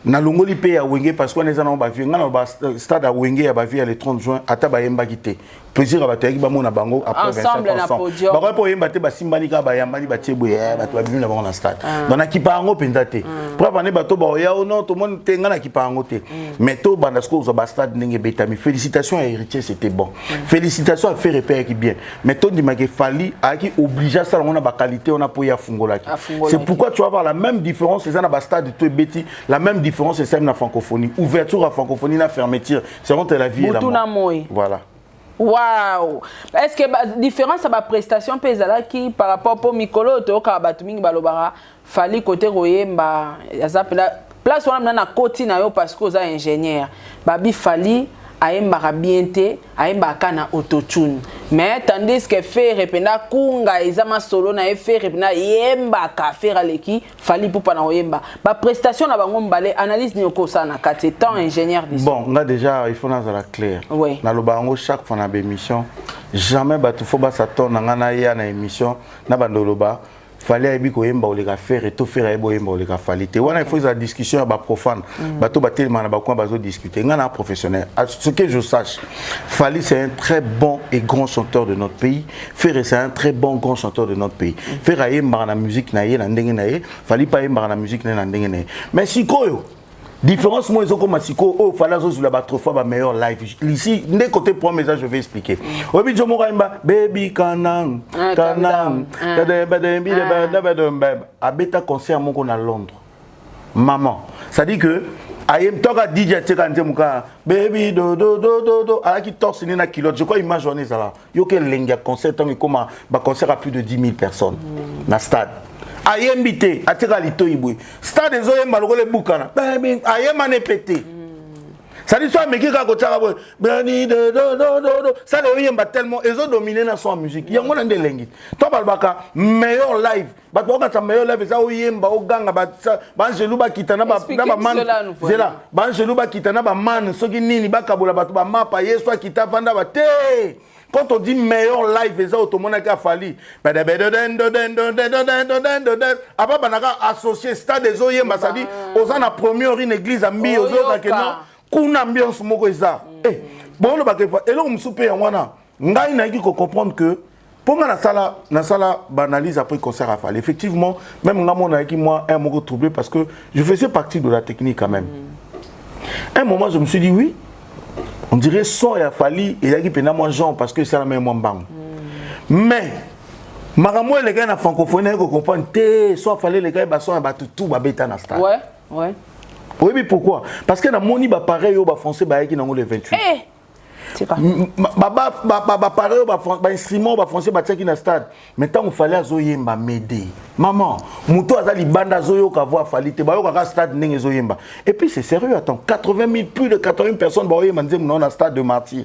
na longoli pe ya wenge parce qu'on est en ba vie ngana ba stade à wenge ya ba vie le 30 juin ata ba yemba kité plaisir ba teki ba mona bango après 25 ans ba ko yemba te ba simbani ka ba yamba ni ba tieboye ba to ba binu na bango na stade donc na kipango penzate pour ba ne ba to ba ya non to mon te ngana kipango te mais to banda sko zo ba stade ndenge betami félicitations à héritier c'était bon félicitations à faire repère qui bien mais to ndi make fali a qui obligé ça on a ba qualité on a pour ya fungola c'est pourquoi tu vas avoir la même différence c'est ça na ba stade to beti la même différence c'est ça na francophonie ouverture à francophonie na fermeture c'est vraiment la vie et la mort voilà. Waouh! Est-ce que la différence à ma prestation pesala qui par rapport au Mikolo to ka batuming balobara fali côté royemba yazapela place on na côté na yo parce que aux ingénieur babi fali aemba bienté aemba kana autotune mais tandis que fait repena kunga ezama solo na fait repena yemba ka faire leki fali pour na oyemba ba prestation na bango mbale analyse ni okosa na kati tant ingénieur bon là déjà il faut na la clair oui. Na lo bango chaque fois na émission jamais ba tout faut ba s'attendre na ya na émission na bandoloba fallait aimer ko yemba oleka faire et tout faire aibo yemba oleka falite wana il faut la discussion ba profane bato ba tellement na ba quoi bazo discuter ngana professionnel ce que je sache Fally c'est un très bon et grand chanteur de notre pays Ferré c'est un très bon grand chanteur de notre pays Ferré yemba na musique na ye na ndenge na ye Fally pas yemba na musique na ndenge na ye mais sikoyo différence moi ils ont comme Siko oh fallait sur la battre fois meilleur live ici des côté pour message je vais expliquer obi jomo kaimba baby kanang kanang abeta concert mon qu'on à Londres maman ça dit que ayem toka DJ tsekante muka baby do do do do do ala qui torse ni na kilote je crois image journée ça là yo que lenga concert tant que comme ba concert à plus de 10 000 personnes na stade ayembité atika lito ibwe stade ezo yemba lokole bukana ayema ne pété ça dit soit meki ka kotaka bo bani do do do do ça le yemba tellement ezo dominer na son musique yango na ndelengi to balbaka meilleur live bato ka meilleur live ça yemba oganga ba jelu ba kitana ba man zela ba jelu ba kitana ba man soki nini ba kabola bato ba mapa yeso kita vanda ba te. Quand on dit meilleur live, les autres, tout le monde a fallu. Après, on a associé stade des Oyem, ça dit, aux ans, la première une église à mi, aux autres, qu'on ambiance mokoisa. Bon, le bac, et là, on me soupe en wana. Ngai n'a dit qu'on comprendre que, pour moi, la salle banalise après le concert à Fally. Effectivement, même moi, un mot troublé parce que je faisais partie de la technique quand même. Un moment, je me suis dit oui. On dirait son et a fallu et il y a moins gens parce que c'est la même bang. Mais maramou les gars na francophonie ko comprendre té soit fallait les gars ba son ba tout ba beta na stade. Ouais, ouais. Oui mais pourquoi? Parce que na moni ba pareil au ba français ba qui dans le 28. Eh. C'est pas. Ba pareil au ba instrument ba français ba qui na stade. Maintenant il fallait azoyemba m'aider. Maman, muto azali banda zoyo ka voir Fally te ba yo ka stade ndenge zoyemba. Et puis c'est sérieux attends, 80 000 plus de 80 000 personnes ba oyemba nzem na stade de Martyr.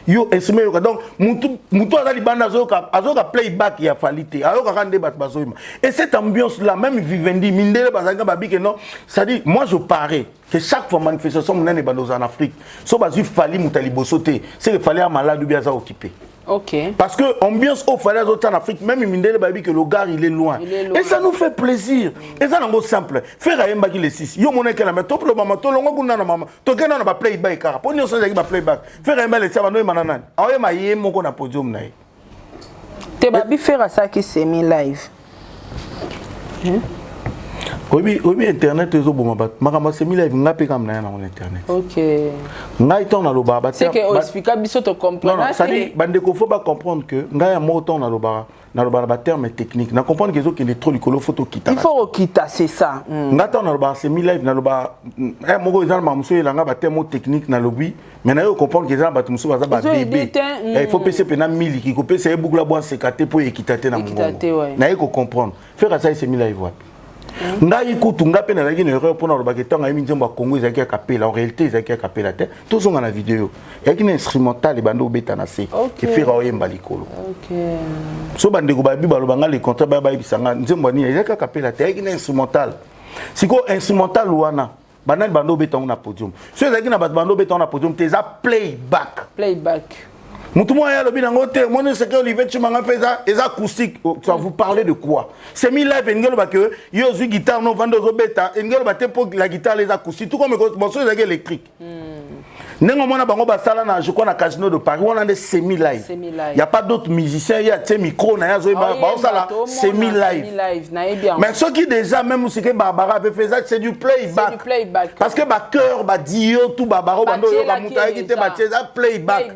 Yo esime yo donc muto azali banda zoyo ka playback ya Fally te. Ayo ka kande bat bazoyemba. Et cette ambiance là même Vivendi mindele bazanga babi que non, ça dit moi je parie que chaque fois manifestation monene bandos en Afrique, so bazu Fally mutali bosoté, c'est que Fally a malade ou bien ça occupé. Ok. Parce que ambiance au Fally en Afrique, même Mindele babi que le gars il est loin. Et ça nous fait plaisir. Et ça n'est simple. Faire un bagi les 6. Yo monnaie que la mettre le maman, to longo guna na maman. To gena na ba playback car. Pour nous ça ba playback. Faire un bel les savano manana. Awe ma yé mon na podium na. Te babi faire ça qui c'est mis live. Oui, internet est au bon bat. Makama c'est mis live ngape kam na internet. OK. Ngai ton na lo ba. C'est que explica biso to comprendre. Non, ça dit bande ko faut pas comprendre que ngai mo ton na lo ba terme technique. Na comprendre que qui est trop likolo photo kita. Il faut quitter, c'est ça. Ngai ton na lo ba c'est mis live na lo ba mo go izal ma muso elanga ba terme technique na lobi. Mais na yo comprendre que izal ba muso ba ba bébé. Il faut pc pe na mili ki ko pc e bugla bo sekate po ekitate na mongo. Na yo comprendre. Faire ça c'est mis live wa. Ngai kutu ngape na lagi ne pour na lobaki tanga imi nzemba Congo ezaki a capella en réalité ezaki a capella te tout son na vidéo yaki na instrumental bando beta na se et faire oyemba likolo. OK. So bande ko ba bi ba lobanga le contrat ba ba bisanga nzemba ni ezaki a capella te yaki na instrumental. Siko instrumental wana banani bando beton na podium so ezaki na bando beton na podium te za playback mutu moya lobi nango te moni c'est que Olivier Chimanga fait ça et acoustique ça vous parler de quoi c'est mi live ngelo ba que yo zu guitare no vando zo beta ngelo ba te pour la guitare les acoustiques tout comme morceau ezaki électrique nengo mona bango basala na je crois na Casino de Paris on a des semi live il y a pas d'autres musiciens il y a tes micro na yazo ba sala semi live mais ceux qui déjà même ce que Barbara avait fait ça c'est du playback parce que ba cœur ba dio tout Barbara bando yo ba muta qui te ba playback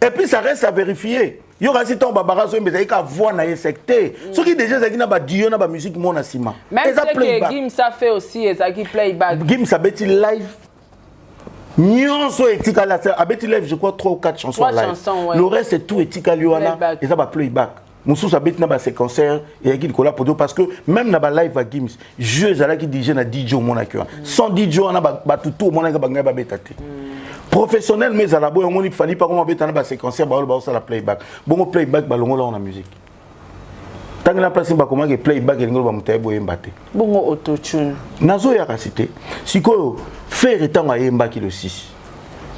et puis ça reste à vérifier yo rasi ton Barbara zo mbeza ka voix na secteur ceux qui déjà zaki na ba dio na ba musique mona sima et ça playback Gim ça fait aussi et ça qui playback Gim ça beti live Nyonso etikala abeti live je crois 3 ou 4 chansons live. Le reste c'est tout etikali wana et ça va playback. Mususu abeti na ba séquenceur et qui kola podo parce que même na ba live à Gims, je zala qui DJ na DJ mona kwa. Sans DJ wana ba tutu mona ka banga ba betate. Professionnel mais zala boy on il fallait pas comment beta na ba séquenceur ba ça la playback. Bon playback ba longo là on a musique. Tant que la place ba comment que playback et ngolo ba mutaye boye mbate. Bongo autotune. Nazo ya cité. Siko faire tant à yemba ki le 6.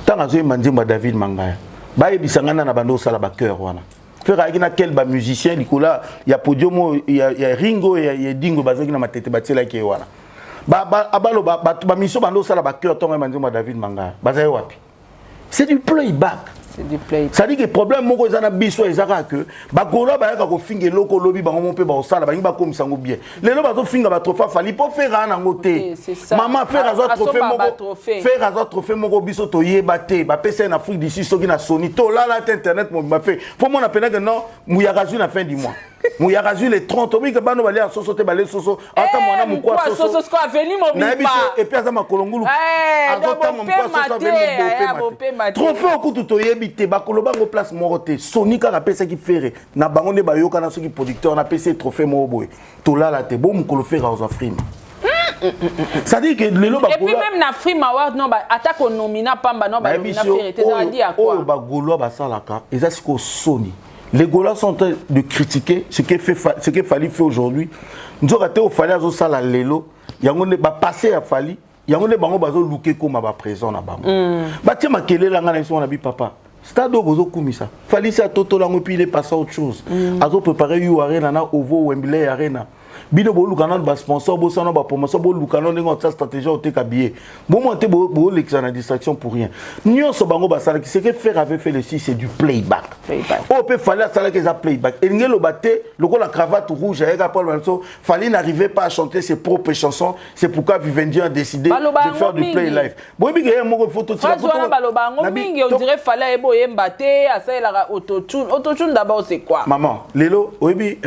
Tant azo yemba David Mangaya. Ba yebisangana na bando sala ba cœur wana. Faire agina quel ba musicien likola ya podium ya Ringo ya Dingo bazaki na matete batela ki wana. Ba abalo ba miso bando sala ba cœur tant yemba David Mangaya. Bazaye wapi. C'est du playback. C'est du play. Ça dit que le problème moko ezana biso ezaka que ba golo ba yaka ko finga loko lobi ba ngompe ba osala ba ngi ba komisango bien. Lelo ba zo finga ba trophée fali po faire ana ngote. Maman faire azo trophée moko biso to yeba te ba pesa na Afrique d'ici soki na Sony to là internet mo ba fait. Faut mon appeler que non muyagazu na fin du mois. Muyagazu les 30 oui que ba no ba lia soso te ba le soso ata mwana mukwa soso. Soso ko aveni mo bipa. Et puis azama kolongulu. Azota mo mukwa soso aveni mo trophée okutu to yebi te bakoloba ngo place morote Sony ka pesa ki fere na bango ne ba yoka na soki producteur na PC trophée mo boy to la te bo mukolo fera aux Afrique. Ça dit que lelo ba et puis même na Free Award non ba attaque au nomina pamba non ba nomina fere te ça dit à quoi ba golo ba salaka et ça c'est ko Sony. Les Gaulois sont en train de critiquer ce qu'il fallait faire aujourd'hui. Nous avons été au Fali à Sala Lelo, il y a un passé à Fali, il y a un bango bazo luke comme à présent na bango. Bah tiens ma kele la ngana iso na bi papa. Stade bozo kumisa. Fali ça toto la ngopi il est passé à autre chose. Azo préparer you arena na Ovo Wembley arena. Bino bo lukana ba sponsor bo sana ba promotion bo lukana ndenge ta stratégie au te kabié. Bon monter bo l'exana distraction pour rien. Nyon so bango ba sala qui c'est que faire avait fait le 6 c'est du playback. Oh peut fallait sala que ça playback. Et ngelo baté loko la cravate rouge avec Paul Manso, fallait n'arriver pas à chanter ses propres chansons, c'est pourquoi Vivendi a décidé de faire du play live. Bon bi que mo photo tira photo. Balobango mingi on dirait fallait ebo yembaté à ça la autotune. Autotune d'abord c'est quoi? Maman, lelo oyebi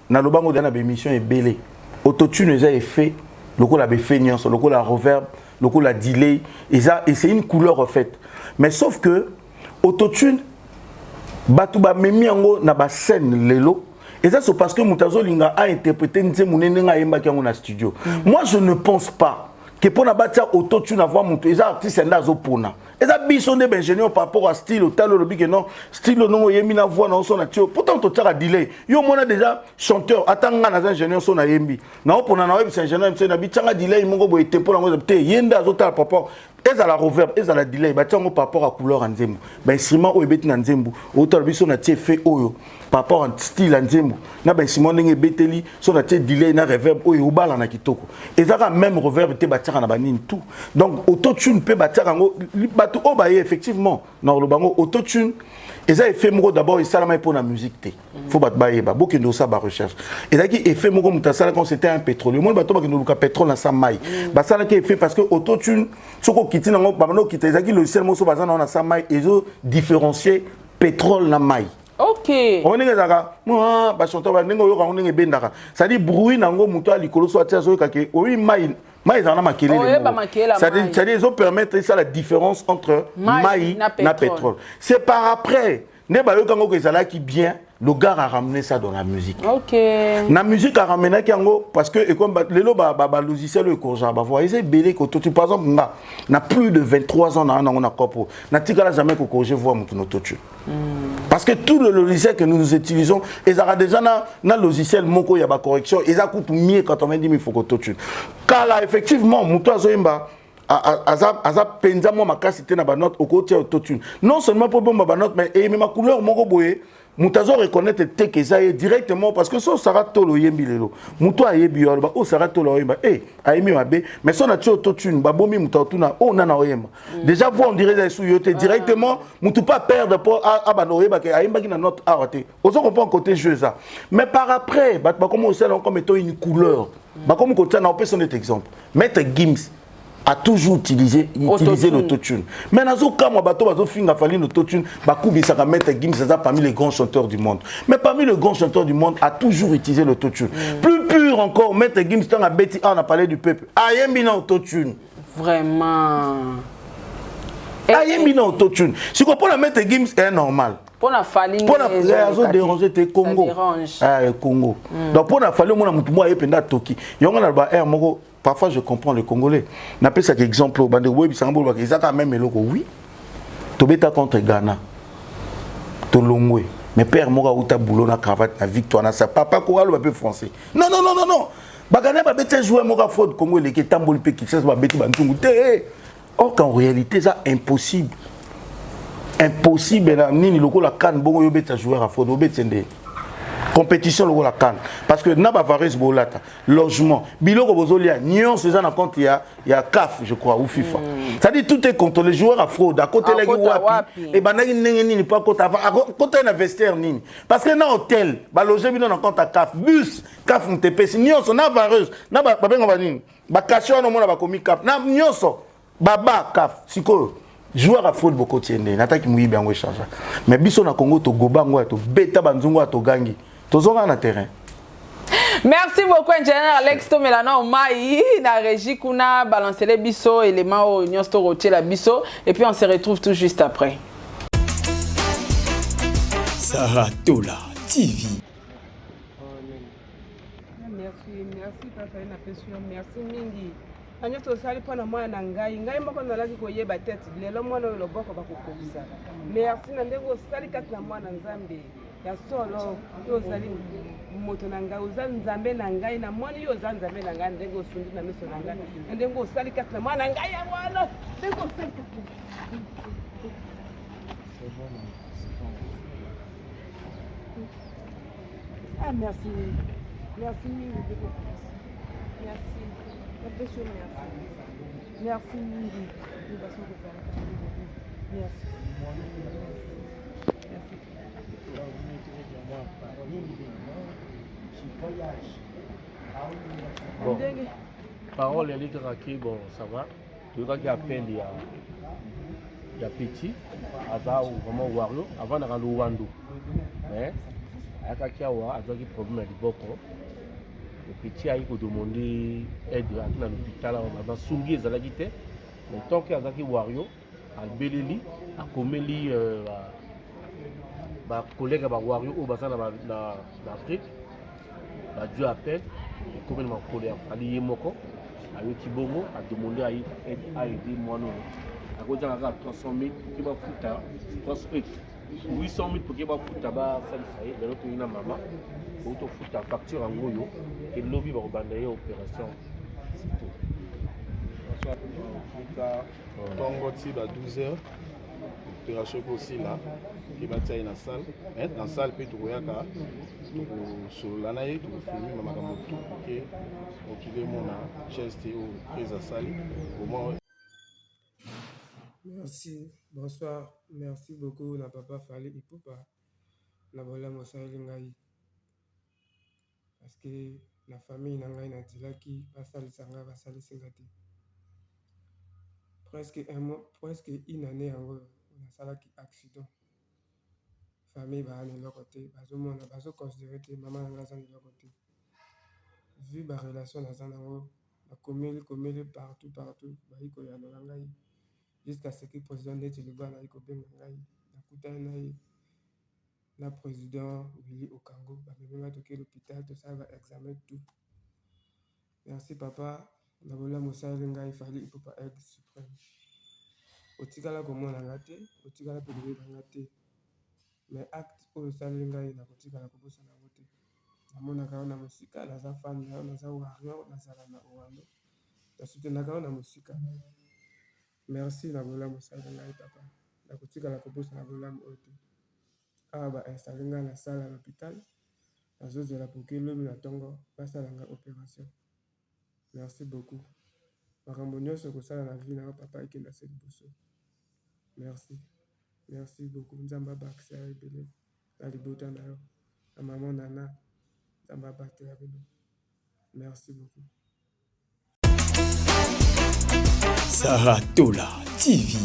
na lobango dana bémission est belé autotune eza effet loko la béfeniance loko la reverb loko la delay et c'est une couleur en fait mais sauf que autotune batu ba memi yango na ba scène lelo et ça c'est parce que Mutazo Linga a interprété nzemune nga yemba kango na studio. Moi je ne pense pas que pour na batia autotune avoir mon eza artiste ndazo pona eza biso de ingénieur par rapport à style au talo lobi que non style non yemi na voix na son nature pourtant to tara delay yo mona déjà chanteur atanga na ingénieur son na yembi na opona na web ingénieur mse na bitanga delay mongo boye tempo na te yenda azota par rapport eza la reverb eza la delay batia ngo par rapport à couleur nzembo ba instrument o ebeti na nzembo o talo biso na tie fait oyo par rapport à style nzembo na ba instrument ndenge beteli so na tie delay na reverb oyo obala na kitoko ezaka même reverb te batia na banini tout donc autotune pe batia ngo bato o ba effectivement na lo bango autotune eza effet moko d'abord et salama pour la musique te faut bat ba yeba bokendo sa ba recherche eza ki effet moko mutasala quand c'était un pétrole le monde bato ba kendo ka pétrole na sa mai ba sala ki effet parce que autotune soko kiti nango ba no kita eza ki logiciel mo so bazana na sa mai ezo différencier pétrole na mai. OK. On est là, moi, ba chanteur ba nengo yo ka ndenge bendaka. Ça dit bruit nango muto alikolo so atia zo kake. Oui mai zana makele. Ça dit ils ont permettre ça la différence entre mai na pétrole. C'est par après Ne ba yo kango que ça là qui bien, le gars a ramené ça dans la musique. OK. La musique a ramené kango parce que et comme le logiciel le corja ba voyez c'est belé que tu par exemple na plus de 23 ans on a corpo. Na tika jamais que corriger voir mon autotune. Parce que tout le logiciel que nous utilisons, ils ont déjà na logiciel moko ya ba correction, ils a coûte mieux quand on dit il faut que autotune. Car là effectivement muto azoyemba aza penza mo makasité na ba note au côté autotune. Non seulement pour bon ba note mais et même ma couleur moko boye mutazo reconnaître te que ça est directement parce que ça sera tolo yembi lelo. Muto ayebi yo ba o sera tolo yemba ayemi mabe mais son na ti autotune ba bomi mutatuna o nana oyemba. Déjà vous on dirait sous yote directement mutu pas perdre pour ba no yeba ke ayemba ki na note arrêté. Ozo comprend côté jeu ça. Mais par après ba comme au salon comme étant une couleur. Ba comme côté na on peut son exemple. Maître Gims a toujours utilisé l'autotune. Mais dans ce cas, moi, bateau finga fali l'autotune, Bakoubi ça mettre Gims ça parmi les grands chanteurs du monde. Mais parmi les grands chanteurs du monde a toujours utilisé l'autotune. Plus pur encore, mettre Gims dans la Betty, on a parlé du peuple. Ayembi na autotune. Vraiment. Ayembi na autotune. Si vous comprenez mettre Gims est normal. Pour la famille, pour la déranger te Congo. Ah Congo. Donc pour la famille, moi mutu moi ependa toki. Yonga na ba air moko. Parfois, je comprends les Congolais. On appelle ça exemple. Ils ont quand même le oui. Tobeta contre Ghana. Tolongwe. Mais père Mora ou ta boulot na cravate na victoire na sa papa ko alo ba français. Non non non non non. Bagana ba beta jouer Mora faute Congo les qui tamboli pe qui ba beti bantungu te. Or qu'en réalité ça impossible. Impossible na nini loko la kan bongo yo beta joueur à faute no betende. Compétition le la canne parce que na bavares bolata logement biloko bozolia nyon c'est ça na compte il y a CAF je crois ou FIFA ça dit tout est contre les joueurs à fraude à côté les wapi et banaki nini pas côté côté na vestiaire nini parce que na hôtel ba loger bino na compte à CAF bus CAF MTP nyon so na vareuse na ba benga ba nini ba cachon no mona ba komi CAF na nyon so baba CAF siko joueur à fraude beaucoup tiende nataki muibi yango charge mais biso na Congo to gobango to beta banzungu to gangi na terrain. Merci beaucoup, ingénieur Alex Tomelana Omaï, na régie kuna balancer les bisso, éléments au Union Storotier la bisso, et puis on se retrouve tout juste après. Saratola TV. Merci papa na pesio, merci mingi. Anya to sali pona mwana ngai moko na laki koyeba tête lelo mwana lo boko bakokomisa. Merci na ndengo sali kati na mwana Nzambe. Ya solo yo zali moto na ngai oza Nzambe na ngai na moni yo za Nzambe na ngai ndengo sundi na miso na ngai ndengo sali kati na mwana ngai ya wana ndengo sali ah merci merci merci merci merci Bon, parole est que bon, ça va. Tu vois qu'il y a peine, il y a petit, Aza ou vraiment Wario, avant de rendre Wandu. Mais, à Kakiawa, Aza qui problème à Boko. Le petit a eu demandé aide à l'hôpital, on a soumis les alagités. Mais tant qu'il y a Aza qui Wario, à Beleli, à Komeli, ma collègue à Wario au bassin d'Afrique, Dieu appelle, et comme ma collègue Ali Yemoko, à Yokibongo, a demandé à aider moi. À cause de la 300 000 qui va foutre 800 000 pour qu'il va foutre là-bas, ça y est, l'autre il a maman, pour tout foutre la facture en goyo, et le lobby va rebandayer l'opération. Bonsoir, Tongo Tiba 12h. Opération aussi là, qui va être dans la salle. Dans la salle, puis tu vois sur l'anaïe, tu vas filmer, mais tu vas tout pour que mon geste ou prise à salle. Merci, bonsoir, merci beaucoup, na papa Fali Ipupa, na bola Mosali Ngai. Parce que la famille Nangai Natilaki, Basali Sanga, Basali Singati. Presque une année en gros. On a ça qui accident. Famille va aller de l'autre côté. Bazo considérer que maman n'a pas de l'autre côté. Vu la relation dans la commune partout, baïko ya ngai. Jusqu'à ce que le président de Tiliban a eu la kuta na président Willy Okango, bamemanga toke l'hôpital, tout ça va examen tout. Merci papa, na bola mosala ngai fali ipopa egg suprême. Otikala komona ngate, otikala pe de ngate. Mais acte oyo sali ngai na kotikala kobosa na wote. Namona kao na musika, naza fan na naza warrior, nazala na Orlando. Na kao na musika. Merci na bola mosala ngai papa. Na kotikala kobosa na bola oyo. Ah ba installer nga na salle à l'hôpital. Nazozela poke lobi na tongo basala nga opération. Merci beaucoup. Makambo nyonso kosala na vie na papa ekenda se liboso. Merci. Merci beaucoup. Nzamba bakisa ebele na libota na yo. Na maman Nana. Nzamba bakela bino. Merci beaucoup. Saratola TV.